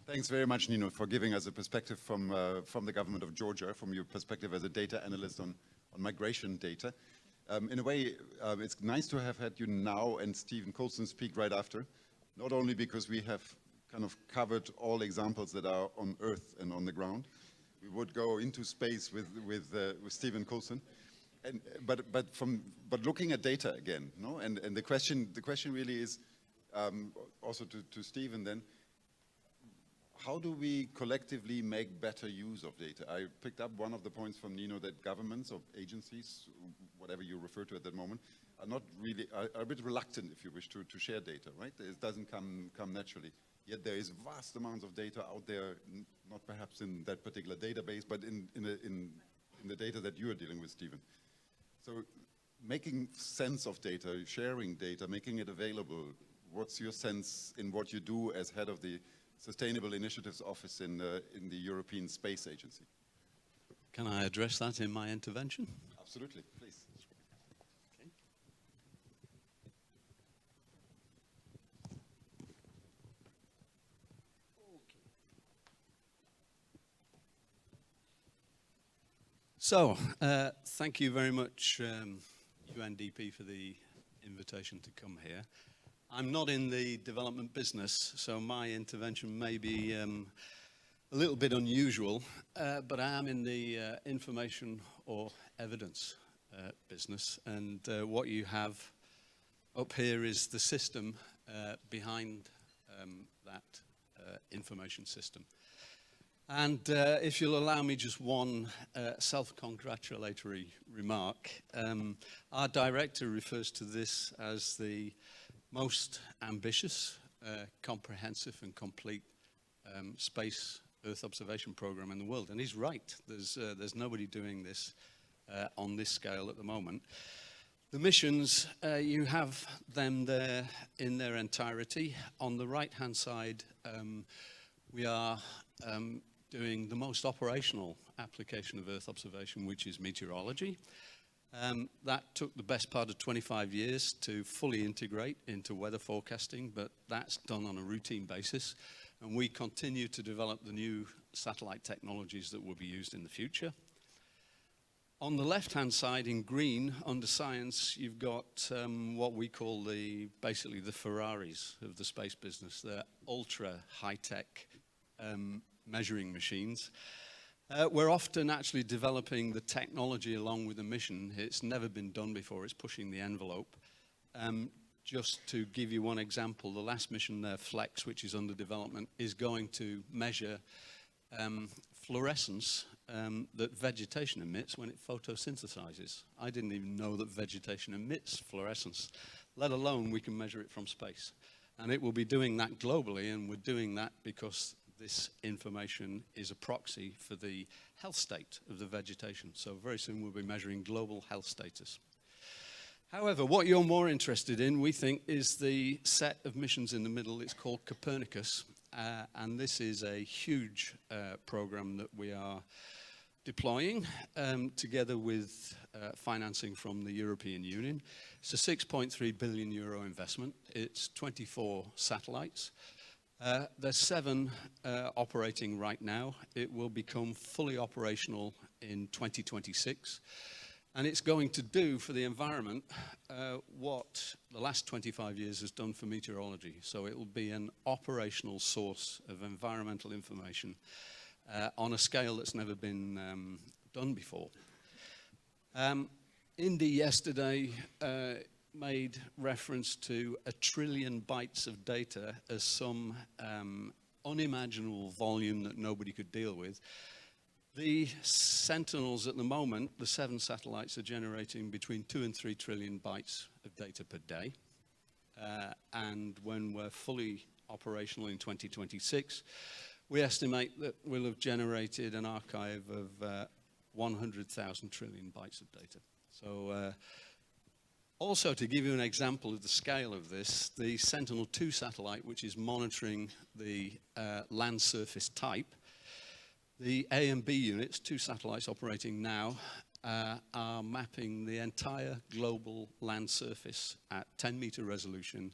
Thanks very much, Nino, for giving us a perspective from the government of Georgia, from your perspective as a data analyst on migration data. In a way, it's nice to have had you now and Stephen Coulson speak right after, not only because we have kind of covered all examples that are on Earth and on the ground. We would go into space with Stephen Coulson, but looking at data again, no? And the question really is also to Stephen then. How do we collectively make better use of data? I picked up one of the points from Nino that governments or agencies, whatever you refer to at that moment, are not really, are a bit reluctant, if you wish, to share data, right? It doesn't come naturally. Yet there is vast amounts of data out there, not perhaps in that particular database, but in the data that you are dealing with, Stephen. So making sense of data, sharing data, making it available, what's your sense in what you do as head of the Sustainable Initiatives Office in the European Space Agency? Can I address that in my intervention? Absolutely, please. Okay. So, thank you very much, UNDP, for the invitation to come here. I'm not in the development business, so my intervention may be a little bit unusual, but I am in the information or evidence business, and what you have up here is the system behind that information system. And if you'll allow me just one self-congratulatory remark, our director refers to this as the most ambitious, comprehensive and complete space Earth observation program in the world. And he's right, there's nobody doing this on this scale at the moment. The missions, you have them there in their entirety. On the right-hand side, we are doing the most operational application of Earth observation, which is meteorology. That took the best part of 25 years to fully integrate into weather forecasting, but that's done on a routine basis. And we continue to develop the new satellite technologies that will be used in the future. On the left-hand side in green, under science, you've got what we call basically the Ferraris of the space business. They're ultra high-tech measuring machines. We're often actually developing the technology along with the mission. It's never been done before. It's pushing the envelope. Just to give you one example, the last mission there, FLEX, which is under development, is going to measure fluorescence that vegetation emits when it photosynthesizes. I didn't even know that vegetation emits fluorescence, let alone we can measure it from space. And it will be doing that globally, and we're doing that because this information is a proxy for the health state of the vegetation. So very soon we'll be measuring global health status. However, what you're more interested in, we think, is the set of missions in the middle. It's called Copernicus, and this is a huge program that we are deploying together with financing from the European Union. It's a 6.3 billion euro investment. It's 24 satellites. There's 7 operating right now. It will become fully operational in 2026. And it's going to do for the environment what the last 25 years has done for meteorology. So it will be an operational source of environmental information on a scale that's never been done before. Indy yesterday made reference to 1 trillion bytes of data as some unimaginable volume that nobody could deal with. The Sentinels at the moment, the 7 satellites, are generating between 2 and 3 trillion bytes of data per day. And when we're fully operational in 2026, we estimate that we'll have generated an archive of 100,000 trillion bytes of data. So also, to give you an example of the scale of this, the Sentinel-2 satellite, which is monitoring the land surface type, the A and B units, 2 satellites operating now, are mapping the entire global land surface at 10-meter resolution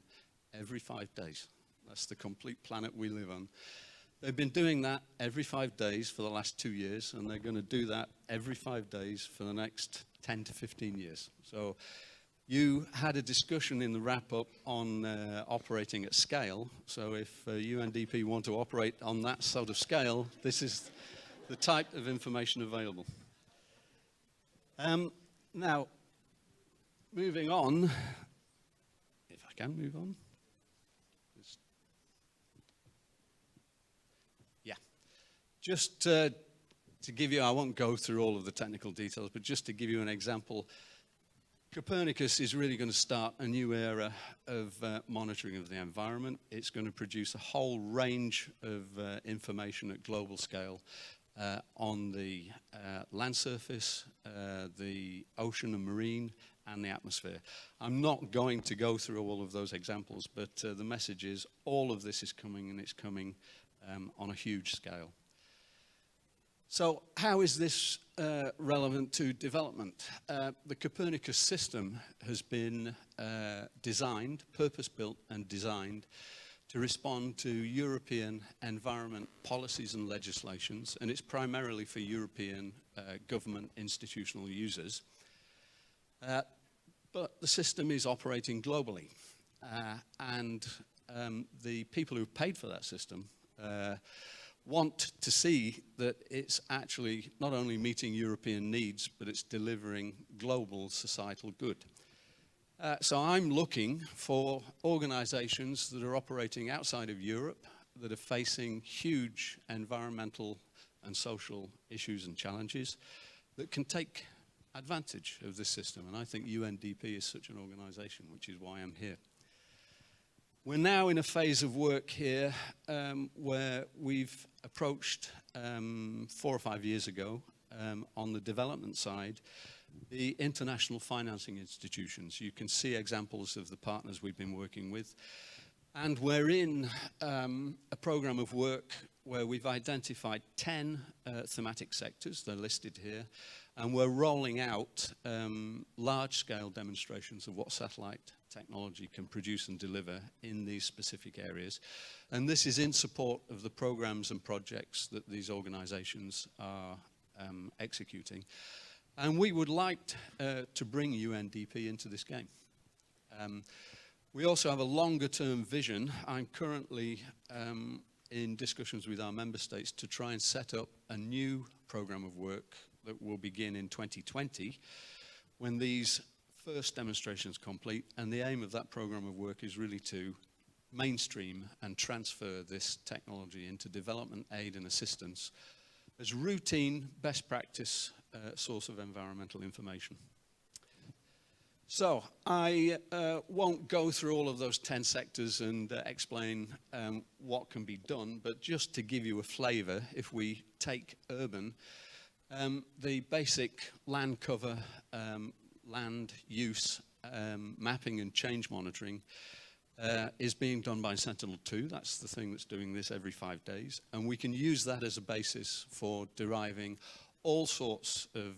every 5 days. That's the complete planet we live on. They've been doing that every 5 days for the last 2 years, and they're going to do that every 5 days for the next 10 to 15 years. So you had a discussion in the wrap-up on operating at scale. So if UNDP want to operate on that sort of scale, this is the type of information available. Now, moving on, if I can move on. Yeah. Just to give you, I won't go through all of the technical details, but just to give you an example, Copernicus is really going to start a new era of monitoring of the environment. It's going to produce a whole range of information at global scale on the land surface, the ocean and marine, and the atmosphere. I'm not going to go through all of those examples, but the message is all of this is coming, and it's coming on a huge scale. So how is this relevant to development? The Copernicus system has been designed, purpose-built and designed to respond to European environment policies and legislations, and it's primarily for European government institutional users. But the system is operating globally, and the people who paid for that system want to see that it's actually not only meeting European needs, but it's delivering global societal good. So I'm looking for organizations that are operating outside of Europe, that are facing huge environmental and social issues and challenges, that can take advantage of this system. And I think UNDP is such an organization, which is why I'm here. We're now in a phase of work here where we've approached 4 or 5 years ago on the development side, the international financing institutions. You can see examples of the partners we've been working with. And we're in a program of work where we've identified 10 thematic sectors. They're listed here. And we're rolling out large-scale demonstrations of what satellite technology can produce and deliver in these specific areas. And this is in support of the programs and projects that these organizations are executing. And we would like to bring UNDP into this game. We also have a longer-term vision. I'm currently in discussions with our member states to try and set up a new program of work that will begin in 2020 when these first demonstrations complete. And the aim of that program of work is really to mainstream and transfer this technology into development aid and assistance as routine best practice source of environmental information. So I won't go through all of those 10 sectors and explain what can be done, but just to give you a flavor, if we take urban, the basic land cover, land use, mapping and change monitoring is being done by Sentinel-2. That's the thing that's doing this every 5 days. And we can use that as a basis for deriving all sorts of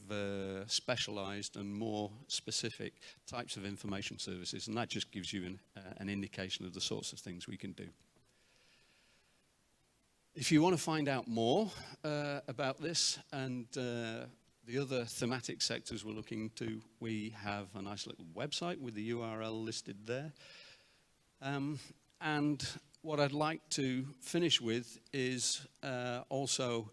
specialized and more specific types of information services. And that just gives you an indication of the sorts of things we can do. If you want to find out more about this and the other thematic sectors we're looking to, we have a nice little website with the URL listed there. And what I'd like to finish with is also,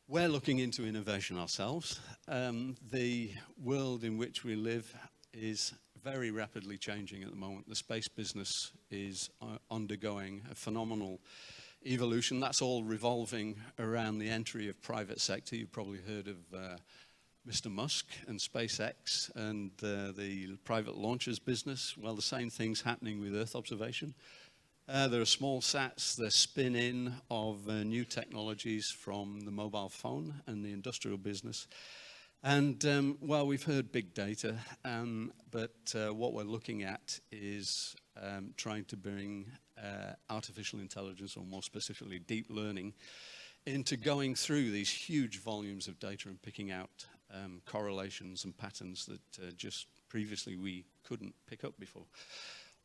we're looking into innovation ourselves. The world in which we live is very rapidly changing at the moment. The space business is undergoing a phenomenal evolution. That's all revolving around the entry of private sector. You've probably heard of Mr. Musk and SpaceX and the private launchers business. Well, the same thing's happening with Earth observation. There are small sats, the spin-in of new technologies from the mobile phone and the industrial business. And, well, we've heard big data, but what we're looking at is trying to bring artificial intelligence, or more specifically deep learning, into going through these huge volumes of data and picking out correlations and patterns that just previously we couldn't pick up before.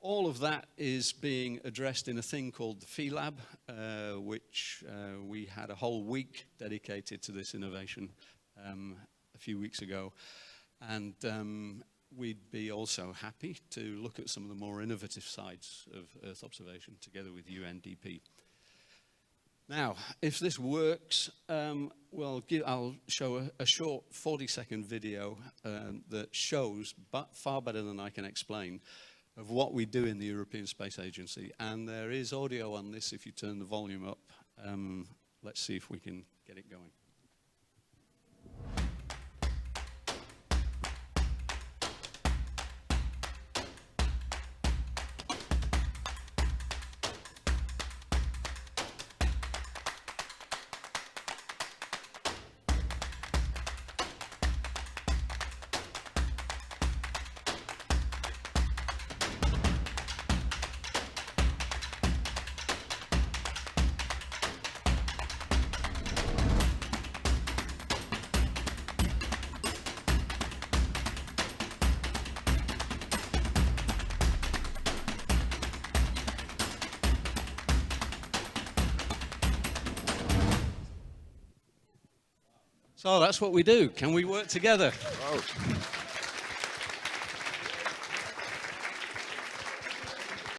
All of that is being addressed in a thing called the Fee Lab, which we had a whole week dedicated to this innovation a few weeks ago. And we'd be also happy to look at some of the more innovative sides of Earth observation together with UNDP. Now, if this works, I'll show a short 40-second video that shows, but far better than I can explain, of what we do in the European Space Agency. And there is audio on this if you turn the volume up. Let's see if we can get it going. So that's what we do. Can we work together? Wow.